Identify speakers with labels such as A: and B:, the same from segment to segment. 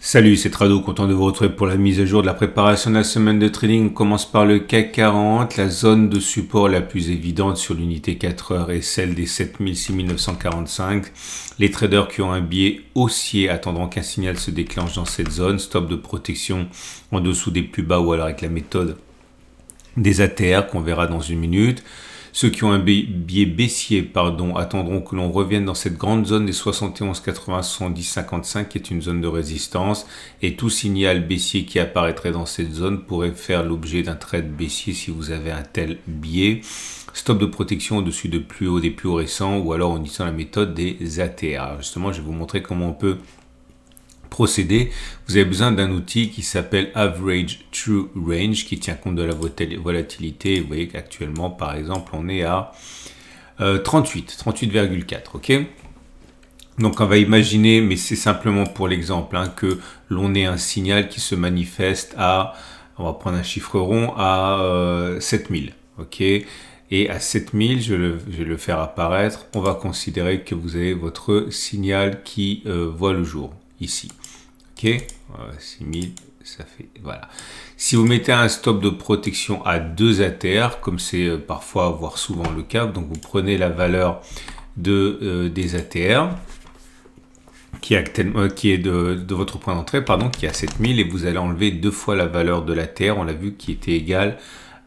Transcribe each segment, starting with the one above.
A: Salut, c'est Trado, content de vous retrouver pour la mise à jour de la préparation de la semaine de trading. On commence par le CAC 40. La zone de support la plus évidente sur l'unité 4 heures est celle des 7000-6945. Les traders qui ont un biais haussier attendront qu'un signal se déclenche dans cette zone. Stop de protection en dessous des plus bas ou alors avec la méthode des ATR qu'on verra dans une minute. Ceux qui ont un biais baissier attendront que l'on revienne dans cette grande zone des 71, 80, 70, 55 qui est une zone de résistance. Et tout signal baissier qui apparaîtrait dans cette zone pourrait faire l'objet d'un trade baissier si vous avez un tel biais. Stop de protection au-dessus des plus hauts récents ou alors en utilisant la méthode des ATR. Alors justement, je vais vous montrer comment on peut procéder. Vous avez besoin d'un outil qui s'appelle Average True Range qui tient compte de la volatilité. Vous voyez qu'actuellement, par exemple, on est à 38,4. Ok. Donc, on va imaginer, mais c'est simplement pour l'exemple, que l'on ait un signal qui se manifeste à, on va prendre un chiffre rond, à 7000. Ok. Et à 7000, je vais le faire apparaître. On va considérer que vous avez votre signal qui voit le jour ici. Ok, 6000, ça fait, voilà. Si vous mettez un stop de protection à 2 ATR, comme c'est parfois, voire souvent le cas, donc vous prenez la valeur des ATR, qui est de votre point d'entrée, pardon, qui est à 7000, et vous allez enlever 2 fois la valeur de l'ATR, on l'a vu, qui était égale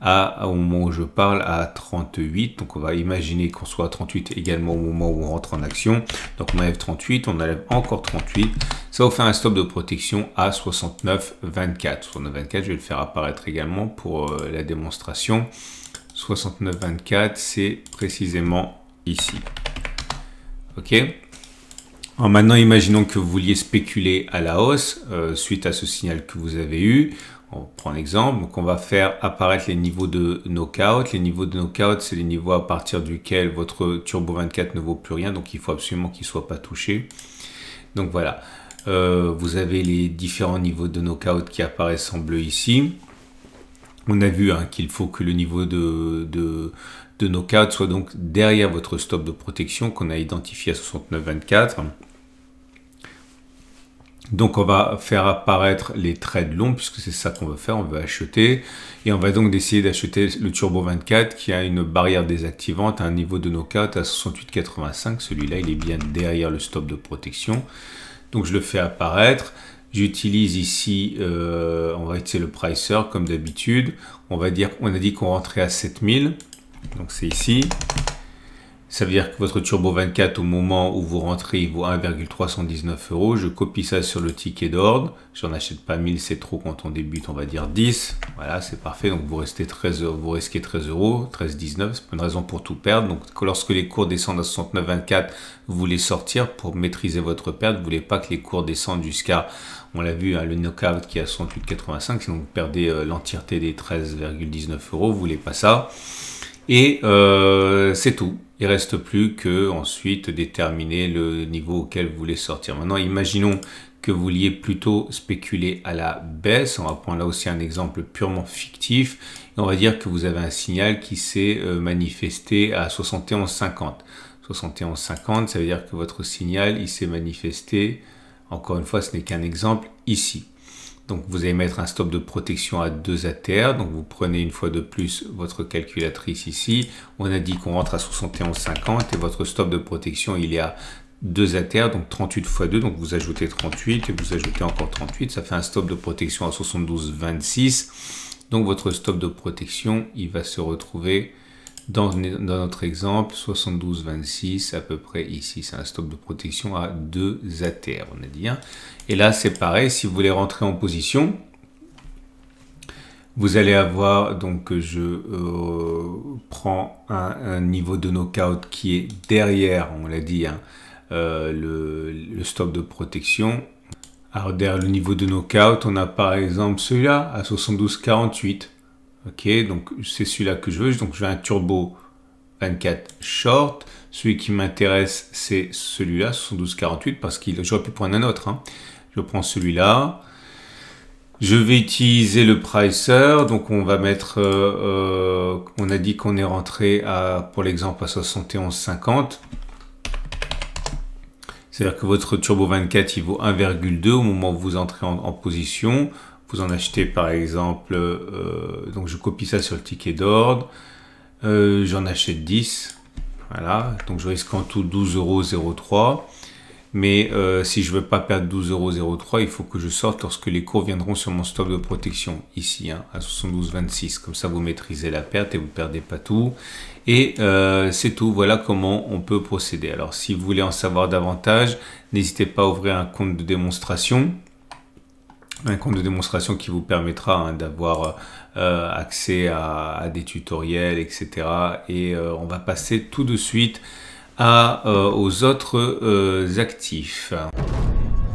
A: au moment où je parle à 38. Donc on va imaginer qu'on soit à 38 également au moment où on rentre en action. Donc on enlève 38, on enlève encore 38. Ça vous fait un stop de protection à 69,24. 69,24, je vais le faire apparaître également pour la démonstration. 69,24, c'est précisément ici. Ok. Alors maintenant, imaginons que vous vouliez spéculer à la hausse suite à ce signal que vous avez eu. On prend l'exemple, donc on va faire apparaître les niveaux de knockout. Les niveaux de knockout, c'est les niveaux à partir duquel votre Turbo 24 ne vaut plus rien, donc il faut absolument qu'il ne soit pas touché. Donc voilà, vous avez les différents niveaux de knockout qui apparaissent en bleu ici. On a vu qu'il faut que le niveau de knockout soit donc derrière votre stop de protection qu'on a identifié à 69,24. Donc on va faire apparaître les trades longs puisque c'est ça qu'on veut faire, on veut acheter et on va donc essayer d'acheter le Turbo 24 qui a une barrière désactivante à un niveau de knockout à 68,85. Celui-là il est bien derrière le stop de protection. Donc je le fais apparaître. J'utilise ici, on va utiliser le pricer comme d'habitude. On a dit qu'on rentrait à 7000, donc c'est ici. Ça veut dire que votre Turbo 24, au moment où vous rentrez, il vaut 1,319 €. Je copie ça sur le ticket d'ordre. J'en achète pas 1000, c'est trop quand on débute, on va dire 10. Voilà, c'est parfait. Donc vous restez 13 €, vous risquez 13 €, 13,19. C'est pas une raison pour tout perdre. Donc lorsque les cours descendent à 69,24, vous voulez sortir pour maîtriser votre perte. Vous voulez pas que les cours descendent jusqu'à, on l'a vu, le knockout qui est à 68,85. Sinon vous perdez l'entièreté des 13,19 €. Vous voulez pas ça. Et c'est tout. Il ne reste plus que ensuite déterminer le niveau auquel vous voulez sortir. Maintenant, imaginons que vous vouliez plutôt spéculer à la baisse. On va prendre là aussi un exemple purement fictif. Et on va dire que vous avez un signal qui s'est manifesté à 71,50. 71,50, ça veut dire que votre signal, il s'est manifesté, encore une fois, ce n'est qu'un exemple, ici. Donc, vous allez mettre un stop de protection à 2 ATR. Donc, vous prenez une fois de plus votre calculatrice ici. On a dit qu'on rentre à 71,50 et votre stop de protection, il est à 2 ATR, donc 38 x 2. Donc, vous ajoutez 38 et vous ajoutez encore 38. Ça fait un stop de protection à 72,26. Donc, votre stop de protection, il va se retrouver dans notre exemple 72,26 à peu près ici. C'est un stop de protection à 2 ATR, on a dit. Et là, c'est pareil. Si vous voulez rentrer en position, vous allez avoir, donc je prends un niveau de knockout qui est derrière, on l'a dit, le stop de protection. Alors derrière le niveau de knockout, on a par exemple celui-là à 72,48. Ok, donc c'est celui-là que je veux. Donc je veux un Turbo 24 short. Celui qui m'intéresse, c'est celui-là, 72,48, parce que j'aurais pu prendre un autre. Je prends celui-là. Je vais utiliser le pricer. Donc on va mettre, on a dit qu'on est rentré pour l'exemple à 71,50. C'est-à-dire que votre Turbo 24, il vaut 1,2 au moment où vous entrez en position. Vous en achetez par exemple, donc je copie ça sur le ticket d'ordre, j'en achète 10, voilà, donc je risque en tout 12,03 €. Mais si je veux pas perdre 12,03 €, il faut que je sorte lorsque les cours viendront sur mon stop de protection, ici, hein, à 72,26. Comme ça, vous maîtrisez la perte et vous ne perdez pas tout. Et c'est tout, voilà comment on peut procéder. Alors, si vous voulez en savoir davantage, n'hésitez pas à ouvrir un compte de démonstration. Un compte de démonstration qui vous permettra hein, d'avoir accès à des tutoriels, etc. Et on va passer tout de suite aux autres actifs.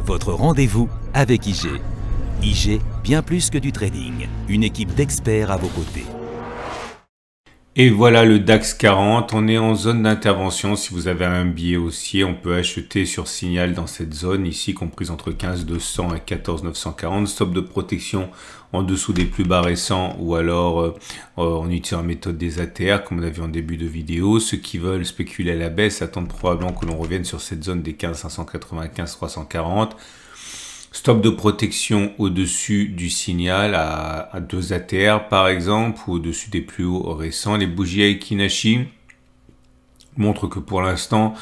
B: Votre rendez-vous avec IG. IG, bien plus que du trading. Une équipe d'experts à vos côtés.
A: Et voilà le DAX 40, on est en zone d'intervention. Si vous avez un billet haussier, on peut acheter sur signal dans cette zone ici, comprise entre 15 200 et 14 940. Stop de protection en dessous des plus bas récents ou alors en utilisant la méthode des ATR comme on a vu en début de vidéo. Ceux qui veulent spéculer à la baisse attendent probablement que l'on revienne sur cette zone des 15 595 340. Stop de protection au-dessus du signal à 2 ATR par exemple ou au-dessus des plus hauts récents. Les bougies Aiki Nashi montrent que pour l'instant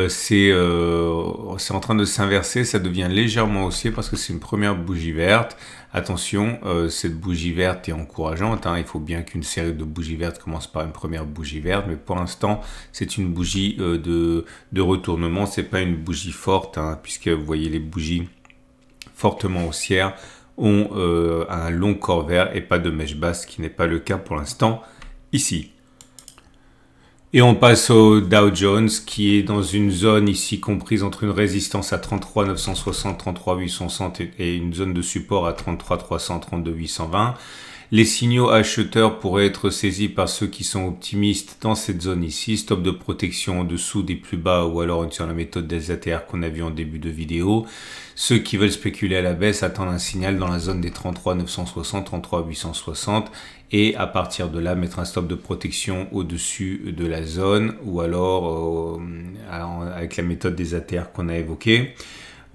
A: c'est en train de s'inverser, ça devient légèrement haussier parce que c'est une première bougie verte. Attention, cette bougie verte est encourageante, hein. Il faut bien qu'une série de bougies vertes commence par une première bougie verte, mais pour l'instant c'est une bougie de retournement, c'est pas une bougie forte, hein, puisque vous voyez les bougies fortement haussières ont un long corps vert et pas de mèche basse, ce qui n'est pas le cas pour l'instant ici. Et on passe au Dow Jones qui est dans une zone ici comprise entre une résistance à 33 960, 33 860 et une zone de support à 33 300, 32 820. Les signaux acheteurs pourraient être saisis par ceux qui sont optimistes dans cette zone ici. Stop de protection en dessous des plus bas ou alors sur la méthode des ATR qu'on a vu en début de vidéo. Ceux qui veulent spéculer à la baisse attendent un signal dans la zone des 33 960, 33 860 et à partir de là mettre un stop de protection au-dessus de la zone ou alors avec la méthode des ATR qu'on a évoquée.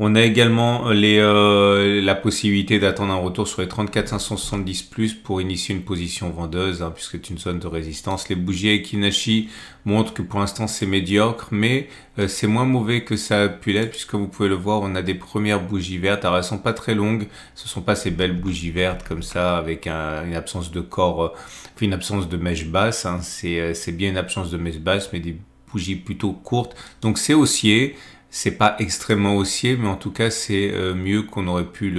A: On a également la possibilité d'attendre un retour sur les 34 570 plus pour initier une position vendeuse, hein, puisque c'est une zone de résistance. Les bougies Aiki Nashi montrent que pour l'instant c'est médiocre, mais c'est moins mauvais que ça a pu l'être, puisque vous pouvez le voir, on a des premières bougies vertes. Alors elles sont pas très longues, ce sont pas ces belles bougies vertes comme ça, avec une absence de corps, une absence de mèche basse, hein. C'est bien une absence de mèche basse, mais des bougies plutôt courtes. Donc c'est haussier. C'est pas extrêmement haussier, mais en tout cas, c'est mieux qu'on aurait pu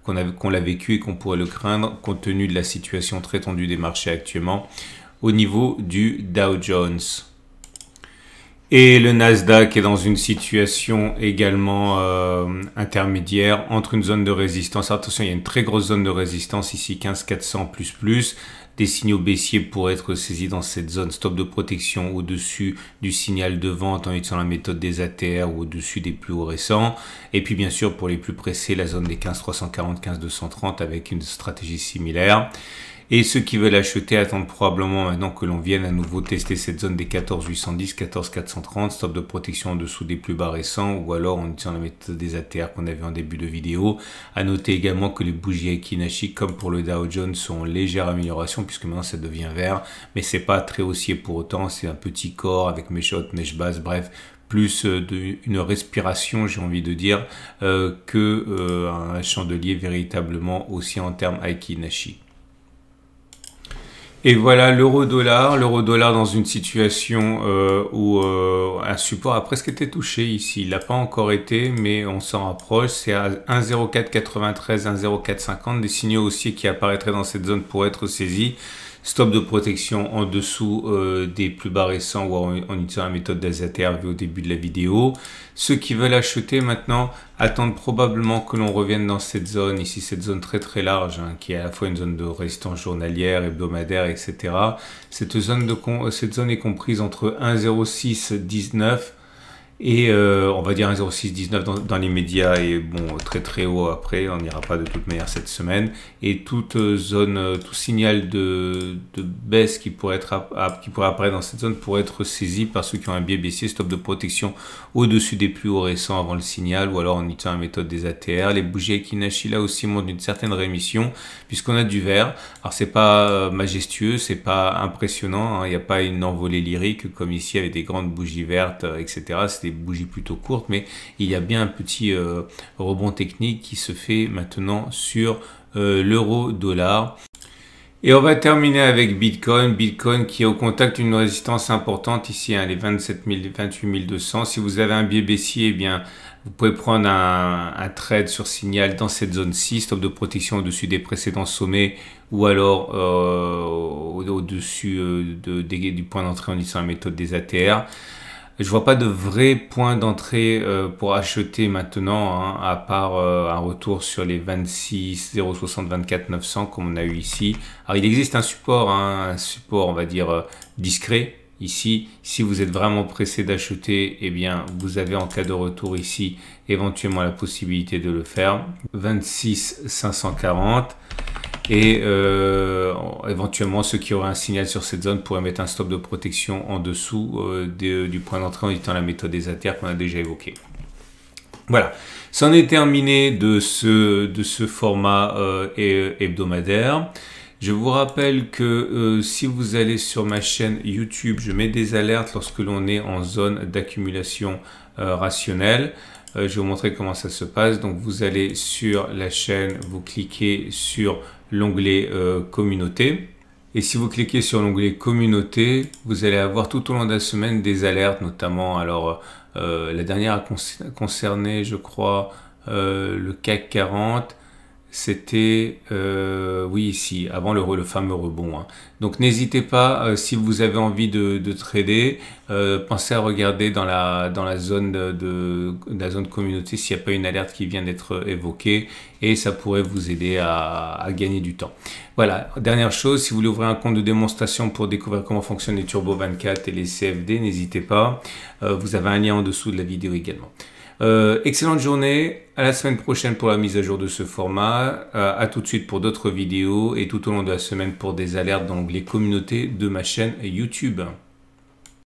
A: qu'on l'a vécu et qu'on pourrait le craindre compte tenu de la situation très tendue des marchés actuellement au niveau du Dow Jones. Et le Nasdaq est dans une situation également intermédiaire entre une zone de résistance. Attention, il y a une très grosse zone de résistance ici, 15 400 plus. Des signaux baissiers pourraient être saisis dans cette zone. Stop de protection au-dessus du signal de vente en utilisant la méthode des ATR ou au-dessus des plus hauts récents. Et puis bien sûr pour les plus pressés, la zone des 15 340, 15 230 avec une stratégie similaire. Et ceux qui veulent acheter attendent probablement maintenant que l'on vienne à nouveau tester cette zone des 14 810, 14 430, stop de protection en dessous des plus bas récents ou alors en utilisant la méthode des ATR qu'on avait en début de vidéo. À noter également que les bougies Aiki Nashi comme pour le Dow Jones sont en légère amélioration puisque maintenant ça devient vert, mais c'est pas très haussier pour autant, c'est un petit corps avec mèche haute, mèche basse, bref, plus une respiration, j'ai envie de dire, un chandelier véritablement haussier en termes Aiki Nashi. Et voilà l'euro-dollar dans une situation où un support a presque été touché ici. Il n'a pas encore été, mais on s'en rapproche. C'est à 1,0493, 1,0450. Des signaux haussiers qui apparaîtraient dans cette zone pour être saisis. Stop de protection en dessous des plus bas récents ou en utilisant la méthode des ATR vue au début de la vidéo. Ceux qui veulent acheter maintenant attendent probablement que l'on revienne dans cette zone, ici cette zone très très large, hein, qui est à la fois une zone de résistance journalière, hebdomadaire, etc. Cette zone est comprise entre 1,0619 Et on va dire un 0,619 dans les médias et bon très haut après, on n'ira pas de toute manière cette semaine. Et toute zone, tout signal de baisse qui pourrait apparaître dans cette zone pourrait être saisi par ceux qui ont un biais baissier, stop de protection au-dessus des plus hauts récents avant le signal, ou alors en utilisant la méthode des ATR. Les bougies Kinachi là aussi montrent une certaine rémission puisqu'on a du vert. Alors c'est pas majestueux, c'est pas impressionnant, hein, il n'y a pas une envolée lyrique comme ici avec des grandes bougies vertes, etc. C'est des bougies plutôt courtes, mais il y a bien un petit rebond technique qui se fait maintenant sur l'euro-dollar. Et on va terminer avec Bitcoin. Bitcoin qui est au contact d'une résistance importante ici, hein, les 27 000, 28 200. Si vous avez un biais baissier, eh bien, vous pouvez prendre un trade sur signal dans cette zone-ci, stop de protection au-dessus des précédents sommets ou alors au-dessus du point d'entrée en utilisant la méthode des ATR. Je vois pas de vrai point d'entrée pour acheter maintenant, hein, à part un retour sur les 26 060 24 900 comme on a eu ici. Alors il existe un support, hein, un support on va dire discret ici. Si vous êtes vraiment pressé d'acheter, eh bien vous avez en cas de retour ici éventuellement la possibilité de le faire. 26 540. Et éventuellement ceux qui auraient un signal sur cette zone pourraient mettre un stop de protection en dessous du point d'entrée en utilisant la méthode des ATR qu'on a déjà évoqué. Voilà, c'en est terminé de ce format hebdomadaire. Je vous rappelle que si vous allez sur ma chaîne YouTube, je mets des alertes lorsque l'on est en zone d'accumulation rationnelle. Je vais vous montrer comment ça se passe. Donc vous allez sur la chaîne, vous cliquez sur l'onglet communauté. Et si vous cliquez sur l'onglet communauté, vous allez avoir tout au long de la semaine des alertes, notamment, alors la dernière a concerné, je crois, le CAC 40. C'était, oui, ici, avant le fameux rebond, hein. Donc n'hésitez pas, si vous avez envie de trader, pensez à regarder dans la zone la zone communauté s'il n'y a pas une alerte qui vient d'être évoquée, et ça pourrait vous aider à gagner du temps. Voilà, dernière chose, si vous voulez ouvrir un compte de démonstration pour découvrir comment fonctionnent les Turbo 24 et les CFD, n'hésitez pas, vous avez un lien en dessous de la vidéo également. Excellente journée, à la semaine prochaine pour la mise à jour de ce format, à tout de suite pour d'autres vidéos et tout au long de la semaine pour des alertes dans l'onglet communauté de ma chaîne YouTube.